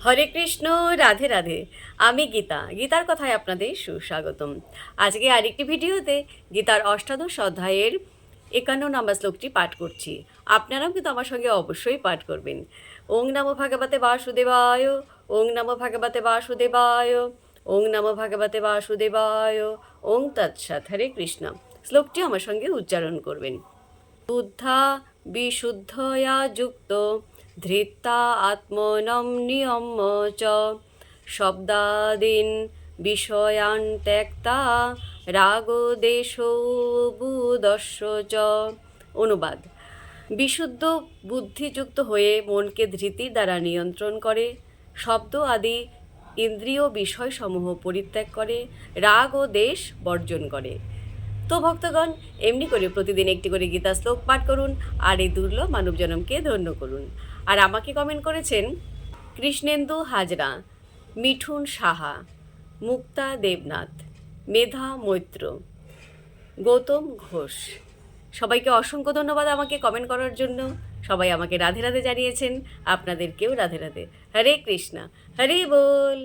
হরে কৃষ্ণ, রাধে রাধে। আমি গীতা, গীতার কথায় আপনাদের সুস্বাগতম। আজকে আরেকটি ভিডিওতে গীতার অষ্টাদশ অধ্যায়ের 51 নম্বর শ্লোকটি পাঠ করছি। আপনারাও কিন্তু আমার সঙ্গে অবশ্যই পাঠ করবেন। ওং নমো ভগবতে বাসুদেবায়, ওং নমো ভগবতে বাসুদেবায়, ওং নমো ভগবতে বাসুদেবায়, ওং তৎসৎ। হরে কৃষ্ণ। শ্লোকটি আমার সঙ্গে উচ্চারণ করবেন। বুদ্ধা বিশুদ্ধয়া যুক্ত ধৃত্তা আত্মনম নিয়ম্য চ শব্দাদীন বিষয়ান ত্যক্তা রাগদ্বেষবুদস্য চ। অনুবাদ: বিশুদ্ধ বুদ্ধিযুক্ত হয়ে মনকে ধৃতির দ্বারা নিয়ন্ত্রণ করে, শব্দ আদি ইন্দ্রিয় বিষয়সমূহ পরিত্যাগ করে, রাগ ও দ্বেষ বর্জন করে। তো ভক্তগণ, এমনি করে প্রতিদিন একটি করে গীতা শ্লোক পাঠ করুন আর এই দুর্লভ মানব জনমকে ধন্য করুন। আর আমাকে কমেন্ট করেছেন কৃষ্ণেন্দু হাজরা, মিঠুন সাহা, মুক্তা দেবনাথ, মেধা মৈত্র, গৌতম ঘোষ। সবাইকে অসংখ্য ধন্যবাদ আমাকে কমেন্ট করার জন্য। সবাই আমাকে রাধে রাধে জানিয়েছেন, আপনাদেরকেও রাধে রাধে। হরে কৃষ্ণা, হরে বল।